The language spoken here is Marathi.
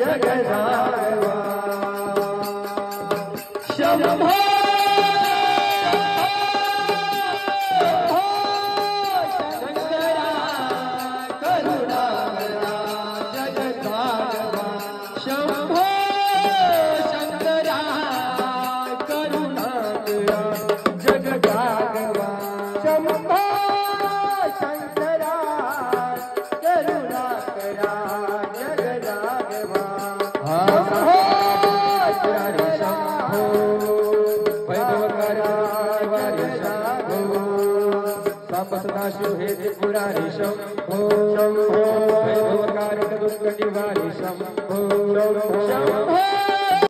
शंकरा शंभो शंकरा करुणाकरा जगद्भागवा शंभो शंकरा करुणाकरा जगद्भागवा शंभो शंकरा करुणाकरा जगद्भागवा सदाशिव हे त्रिपुरारी शंभो शंभो वैभवकारक दुष्ट निवारी शंभो शंभो